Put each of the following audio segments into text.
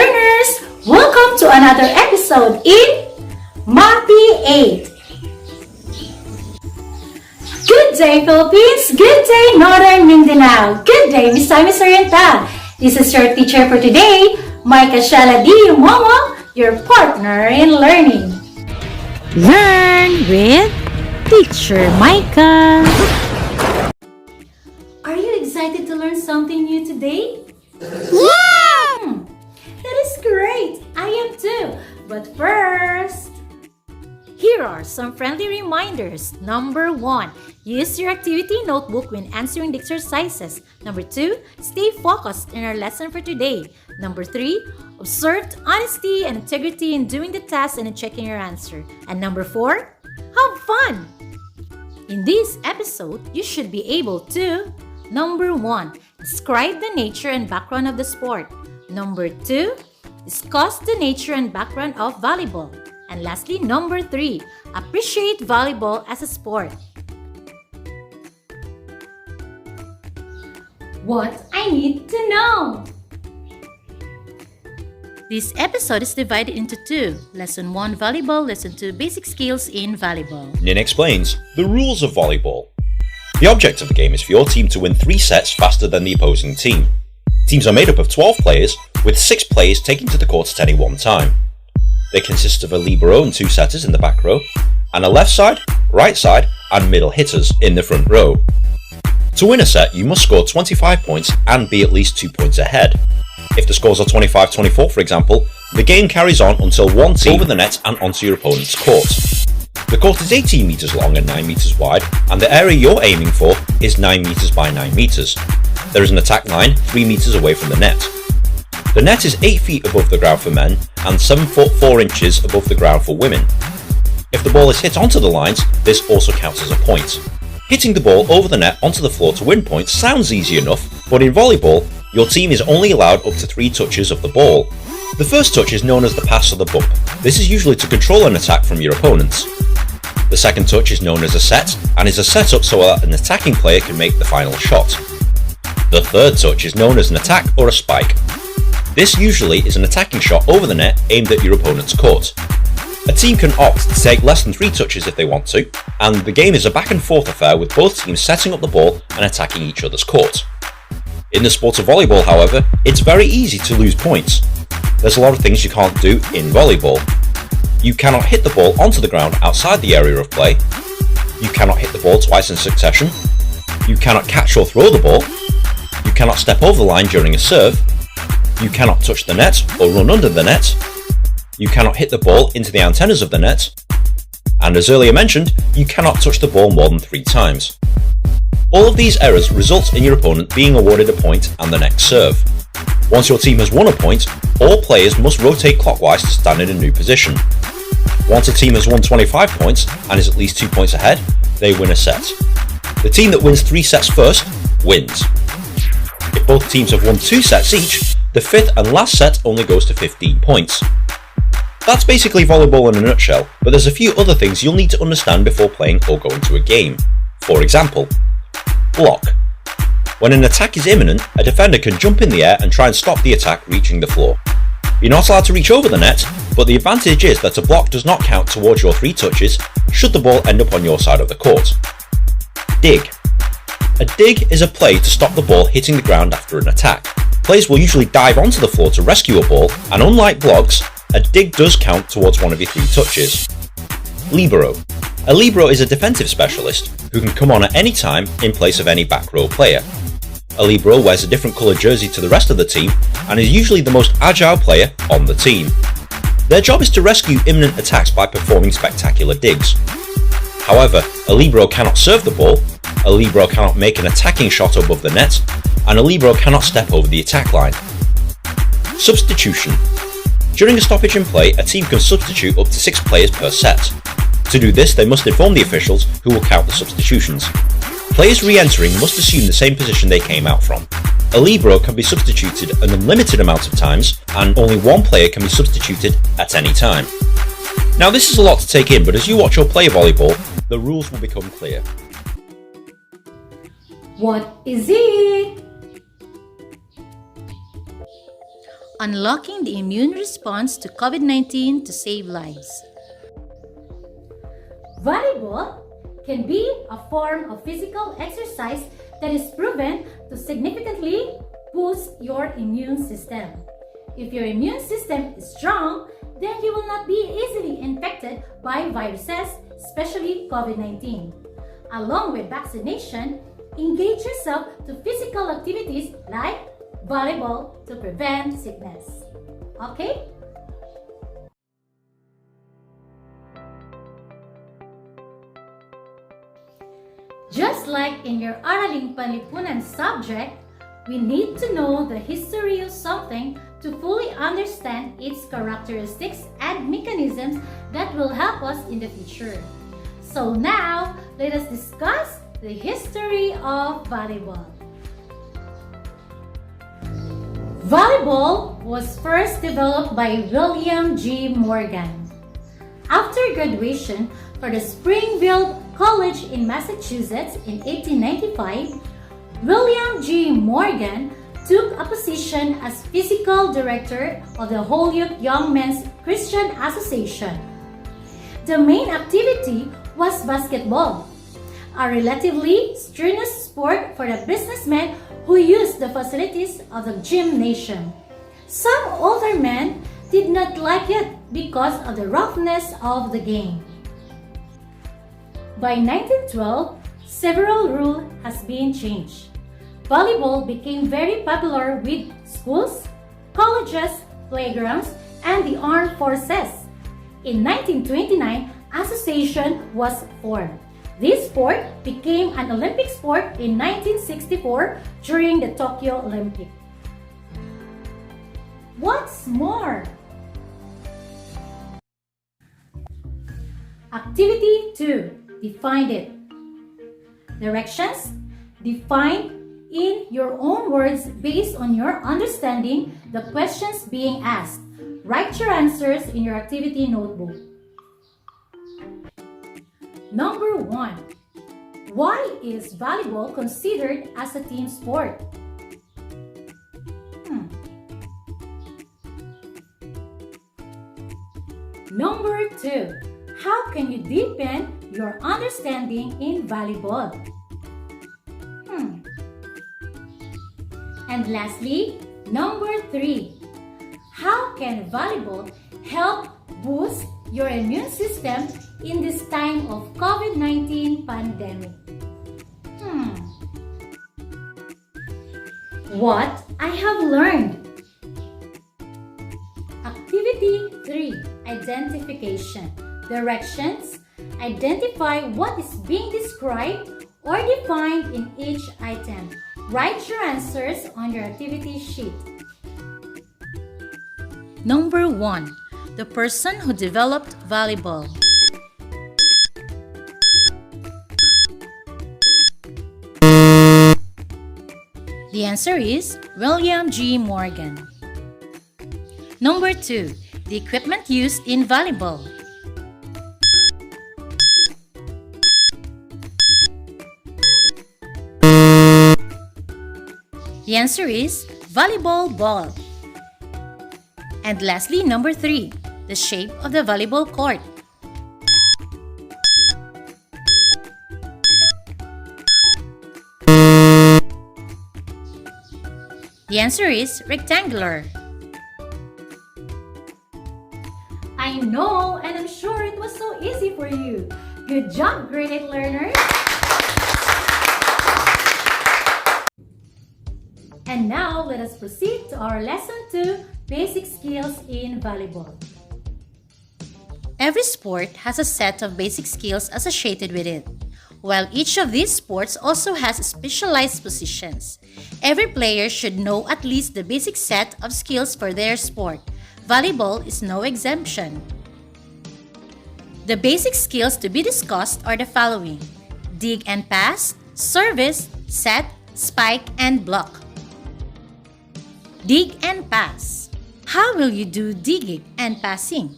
learners! Welcome to another episode in Mapeh 8. Good day, Philippines! Good day, Northern Mindanao! Good day, Miss Oriental! This is your teacher for today, Mapeh Momo, your partner in learning. Learn with Teacher Micah. Are you excited to learn something new today? Yeah! That is great! I am too! But first, Here are some friendly reminders. Number 1, use your activity notebook when answering the exercises. Number 2, stay focused in our lesson for today. Number 3, observe honesty and integrity in doing the task and in checking your answer. And number 4, have fun! In this episode, you should be able to: Number 1, describe the nature and background of the sport. Number 2, discuss the nature and background of volleyball. And lastly, number 3, appreciate volleyball as a sport. what I need to know! This episode is divided into 2. Lesson 1, Volleyball. Lesson 2, Basic Skills in Volleyball. Nin explains the rules of volleyball. The object of the game is for your team to win 3 sets faster than the opposing team. Teams are made up of 12 players, with 6 players taking to the court at any one time. They consist of a libero and 2 setters in the back row, and a left side, right side, and middle hitters in the front row. To win a set, you must score 25 points and be at least 2 points ahead. If the scores are 25-24, for example, the game carries on until one team over the net and onto your opponent's court. The court is 18 metres long and 9 metres wide, and the area you're aiming for is 9 metres by 9 metres. There is an attack line 3 metres away from the net. The net is 8 feet above the ground for men and 7 foot 4 inches above the ground for women. If the ball is hit onto the lines, this also counts as a point. Hitting the ball over the net onto the floor to win points sounds easy enough, but in volleyball, your team is only allowed up to 3 touches of the ball. The first touch is known as the pass or the bump. This is usually to control an attack from your opponents. The second touch is known as a set and is a setup so that an attacking player can make the final shot. The third touch is known as an attack or a spike. This usually is an attacking shot over the net aimed at your opponent's court. A team can opt to take less than 3 touches if they want to, and the game is a back and forth affair with both teams setting up the ball and attacking each other's court. In the sport of volleyball, however, it's very easy to lose points. There's a lot of things you can't do in volleyball. You cannot hit the ball onto the ground outside the area of play. You cannot hit the ball twice in succession. You cannot catch or throw the ball. You cannot step over the line during a serve. You cannot touch the net or run under the net. You cannot hit the ball into the antennas of the net. And as earlier mentioned, you cannot touch the ball more than 3 times. All of these errors result in your opponent being awarded a point and the next serve. Once your team has won a point, all players must rotate clockwise to stand in a new position. Once a team has won 25 points and is at least 2 points ahead, they win a set. The team that wins 3 sets first wins. If both teams have won 2 sets each, the 5th and last set only goes to 15 points. That's basically volleyball in a nutshell, but there's a few other things you'll need to understand before playing or going to a game. For example, block. When an attack is imminent, a defender can jump in the air and try and stop the attack reaching the floor. You're not allowed to reach over the net, but the advantage is that a block does not count towards your 3 touches should the ball end up on your side of the court. Dig. A dig is a play to stop the ball hitting the ground after an attack. Players will usually dive onto the floor to rescue a ball, and unlike blocks, a dig does count towards one of your 3 touches. Libero. A libero is a defensive specialist who can come on at any time in place of any back row player. A libero wears a different coloured jersey to the rest of the team and is usually the most agile player on the team. Their job is to rescue imminent attacks by performing spectacular digs. However, a libero cannot serve the ball, a libero cannot make an attacking shot above the net, and a libero cannot step over the attack line. Substitution. During a stoppage in play, a team can substitute up to 6 players per set. To do this, they must inform the officials who will count the substitutions. Players re-entering must assume the same position they came out from. A libero can be substituted an unlimited amount of times, and only 1 player can be substituted at any time. Now this is a lot to take in, but as you watch or play volleyball, the rules will become clear. What is it? Unlocking the immune response to COVID-19 to save lives. Volleyball can be a form of physical exercise that is proven to significantly boost your immune system. If your immune system is strong, then you will not be easily infected by viruses, especially COVID-19. Along with vaccination, engage yourself to physical activities like volleyball to prevent sickness. Okay? Just like in your Araling Panlipunan subject, we need to know the history of something to fully understand its characteristics and mechanisms that will help us in the future. So now, let us discuss the history of volleyball. Volleyball was first developed by William G. Morgan. After graduation from the Springfield College in Massachusetts in 1895, William G. Morgan took a position as physical director of the Holyoke Young Men's Christian Association. The main activity was basketball, a relatively strenuous sport for the businessmen who used the facilities of the gymnasium. Some older men did not like it because of the roughness of the game. By 1912, several rules has been changed. Volleyball became very popular with schools, colleges, playgrounds, and the armed forces. In 1929, association was formed. This sport became an Olympic sport in 1964 during the Tokyo Olympic. What's more? Activity 2. Define it. Directions. Define in your own words based on your understanding the questions being asked. Write your answers in your activity notebook. Number 1. Why is volleyball considered as a team sport? Number 2. How can you deepen your understanding in volleyball? And lastly, number 3. How can volleyball help boost your immune system in this time of COVID-19 pandemic? What I have learned. Activity 3. Identification. Directions. Identify what is being described or defined in each item. Write your answers on your activity sheet. Number 1. The person who developed volleyball. The answer is William G. Morgan. Number 2. The equipment used in volleyball. The answer is volleyball ball. And lastly, number 3, the shape of the volleyball court. The answer is rectangular. I know, and I'm sure it was so easy for you. Good job, grade 8 learners! And now, let us proceed to our lesson 2, basic skills in volleyball. Every sport has a set of basic skills associated with it. While each of these sports also has specialized positions, every player should know at least the basic set of skills for their sport. Volleyball is no exemption. The basic skills to be discussed are the following: dig and pass, service, set, spike, and block. Dig and pass. How will you do digging and passing?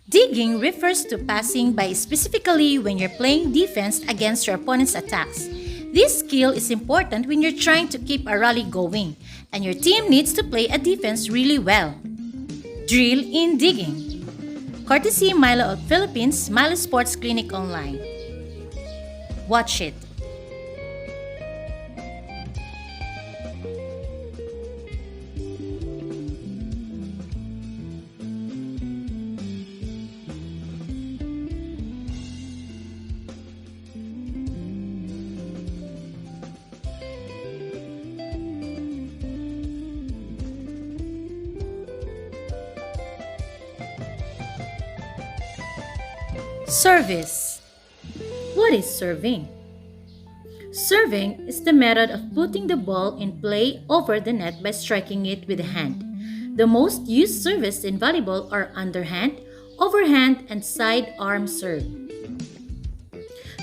Digging refers to passing by specifically when you're playing defense against your opponent's attacks. This skill is important when you're trying to keep a rally going and your team needs to play a defense really well. Drill in digging. Courtesy Milo of Philippines, Milo Sports Clinic Online. Watch it. Service. What is serving? Serving is the method of putting the ball in play over the net by striking it with the hand. The most used service in volleyball are underhand, overhand, and side arm serve.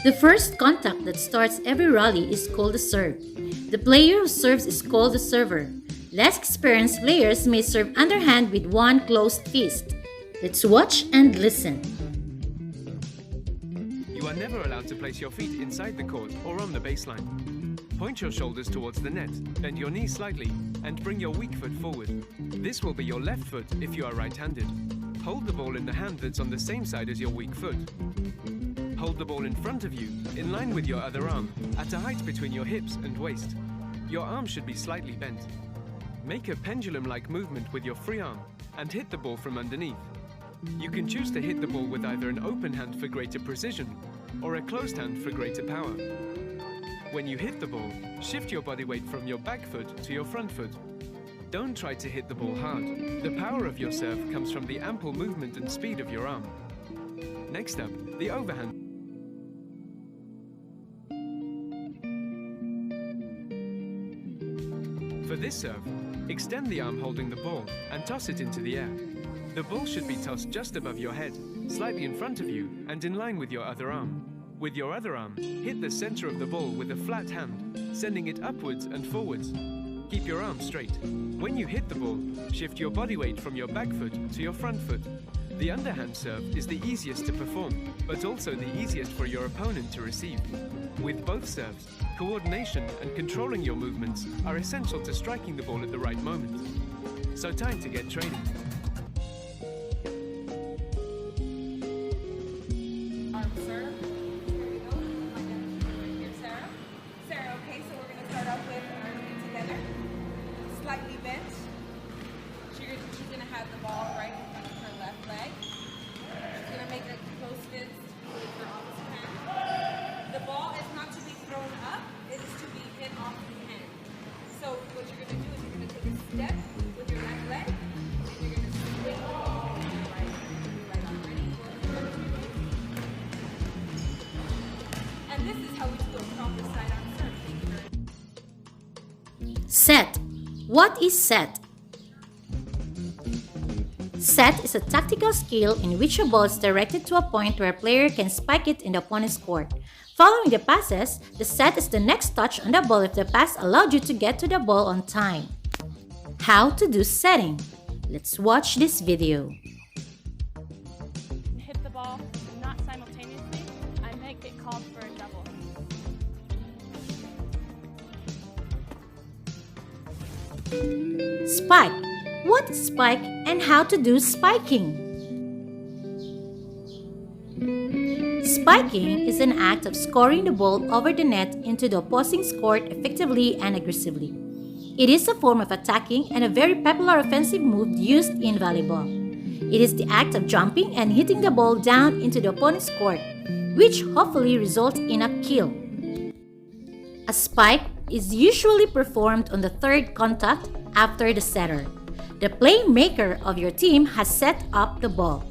The first contact that starts every rally is called a serve. The player who serves is called the server. Less experienced players may serve underhand with one closed fist. Let's watch and listen. You are never allowed to place your feet inside the court or on the baseline. Point your shoulders towards the net, bend your knees slightly, and bring your weak foot forward. This will be your left foot if you are right-handed. Hold the ball in the hand that's on the same side as your weak foot. Hold the ball in front of you, in line with your other arm, at a height between your hips and waist. Your arm should be slightly bent. Make a pendulum-like movement with your free arm and hit the ball from underneath. You can choose to hit the ball with either an open hand for greater precision or a closed hand for greater power. When you hit the ball, shift your body weight from your back foot to your front foot. Don't try to hit the ball hard. The power of your serve comes from the ample movement and speed of your arm. Next up, the overhand. For this serve, extend the arm holding the ball and toss it into the air. The ball should be tossed just above your head, slightly in front of you and in line with your other arm. With your other arm, hit the center of the ball with a flat hand, sending it upwards and forwards. Keep your arm straight. When you hit the ball, shift your body weight from your back foot to your front foot. The underhand serve is the easiest to perform, but also the easiest for your opponent to receive. With both serves, coordination and controlling your movements are essential to striking the ball at the right moment. So time to get training. Arm serve. Here we go. Here, Sarah. Sarah, okay, so we're going to start off with our feet together. Slightly bent. She's going to have the ball right in front of her left leg. She's going to make a close fist with her opposite hand. The ball is not to be thrown up, it is to be hit off the hand. So what you're going to do is you're going to take a step with your left leg, and you're going to swing the ball with your right arm. Ready? And this is how we do a proper side-on serve. Thank you very much. Set. What is set? Set is a tactical skill in which a ball is directed to a point where a player can spike it in the opponent's court. Following the passes, the set is the next touch on the ball if the pass allowed you to get to the ball on time. How to do setting? Let's watch this video. Hit the ball not simultaneously, I might get called for a double. Spike. What is spike and how to do spiking? Spiking is an act of scoring the ball over the net into the opposing court effectively and aggressively. It is a form of attacking and a very popular offensive move used in volleyball. It is the act of jumping and hitting the ball down into the opponent's court, which hopefully results in a kill. A spike is usually performed on the third contact after the setter. The playmaker of your team has set up the ball.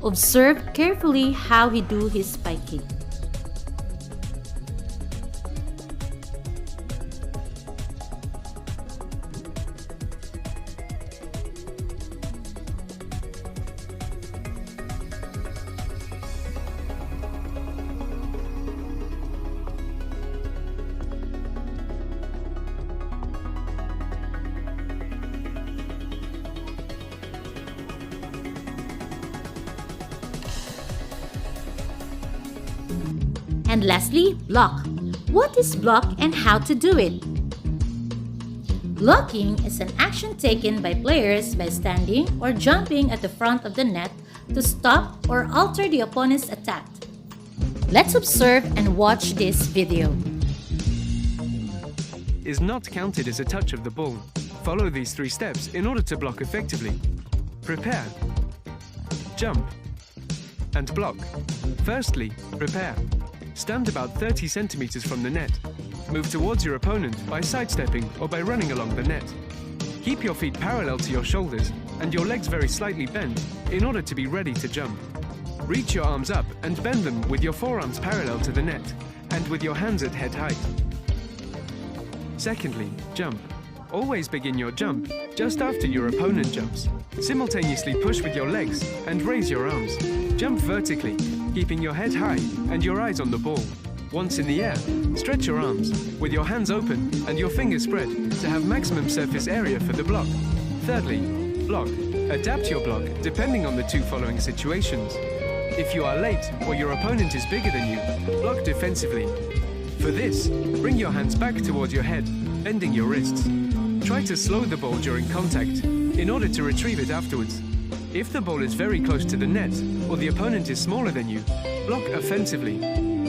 Observe carefully how he do his spiking. And lastly, block. What is block and how to do it? Blocking is an action taken by players by standing or jumping at the front of the net to stop or alter the opponent's attack. Let's observe and watch this video. Is not counted as a touch of the ball. Follow these 3 steps in order to block effectively. Prepare, jump, and block. Firstly, prepare. Stand about 30 centimeters from the net. Move towards your opponent by sidestepping or by running along the net. Keep your feet parallel to your shoulders and your legs very slightly bent in order to be ready to jump. Reach your arms up and bend them with your forearms parallel to the net and with your hands at head height. Secondly, jump. Always begin your jump just after your opponent jumps. Simultaneously push with your legs and raise your arms. Jump vertically, keeping your head high and your eyes on the ball. Once in the air, stretch your arms with your hands open and your fingers spread to have maximum surface area for the block. Thirdly, block. Adapt your block depending on the 2 following situations. If you are late or your opponent is bigger than you, block defensively. For this, bring your hands back towards your head, bending your wrists. Try to slow the ball during contact in order to retrieve it afterwards. If the ball is very close to the net or the opponent is smaller than you, block offensively.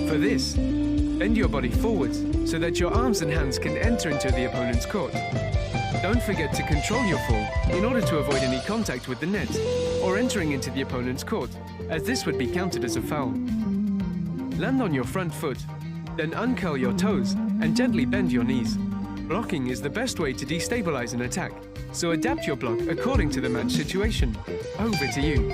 For this, bend your body forwards so that your arms and hands can enter into the opponent's court. Don't forget to control your fall in order to avoid any contact with the net or entering into the opponent's court, as this would be counted as a foul. Land on your front foot, then uncurl your toes and gently bend your knees. Blocking is the best way to destabilize an attack, so adapt your block according to the match situation. Over to you.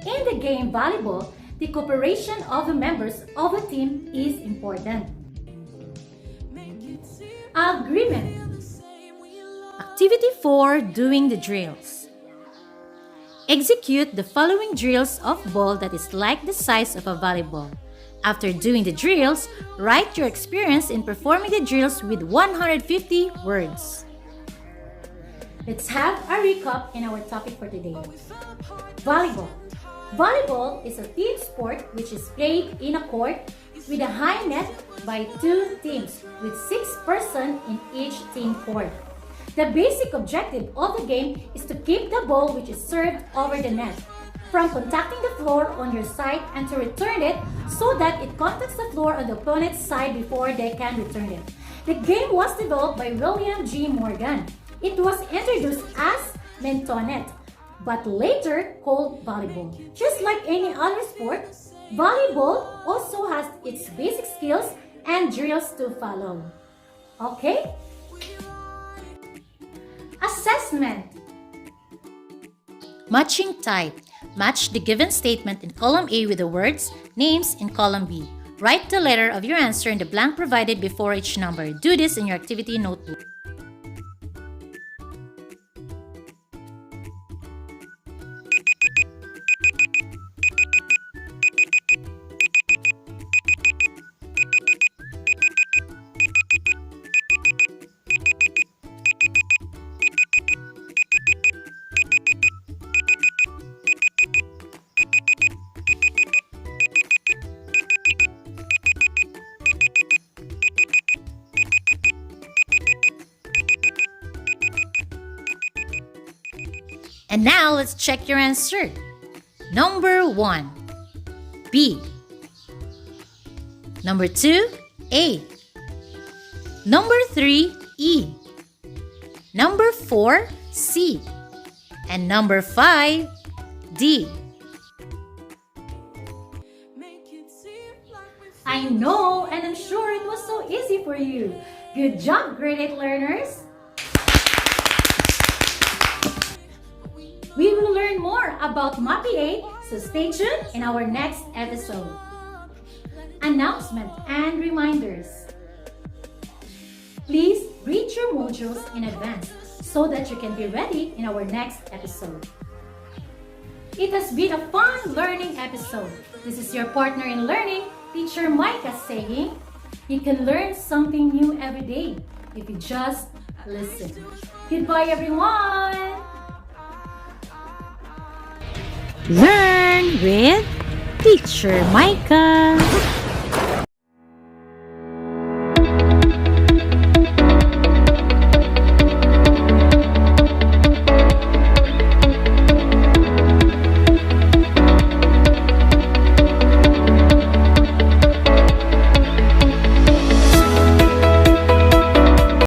In the game volleyball, the cooperation of the members of a team is important. Agreement. Activity 4. Doing the drills. Execute the following drills of ball that is like the size of a volleyball. After doing the drills, write your experience in performing the drills with 150 words. Let's have a recap in our topic for today. Volleyball. Volleyball is a team sport which is played in a court with a high net by 2 teams with 6 persons in each team court. The basic objective of the game is to keep the ball which is served over the net from contacting the floor on your side and to return it so that it contacts the floor on the opponent's side before they can return it. The game was developed by William G. Morgan. It was introduced as mentonet, but later called volleyball. Just like any other sport, volleyball also has its basic skills and drills to follow. Okay? Assessment. Matching type. Match the given statement in column A with the words, names in column B. Write the letter of your answer in the blank provided before each number. Do this in your activity notebook. And now let's check your answer. Number 1, B. Number 2, A. Number 3, E. Number 4, C. And number 5, D. I know, and I'm sure it was so easy for you. Good job, grade 8 learners! We will learn more about Mapeh, so stay tuned in our next episode. Announcement and reminders. Please read your modules in advance so that you can be ready in our next episode. It has been a fun learning episode. This is your partner in learning, Teacher Micah, saying, you can learn something new every day if you just listen. Goodbye, everyone! Learn with Teacher Micah.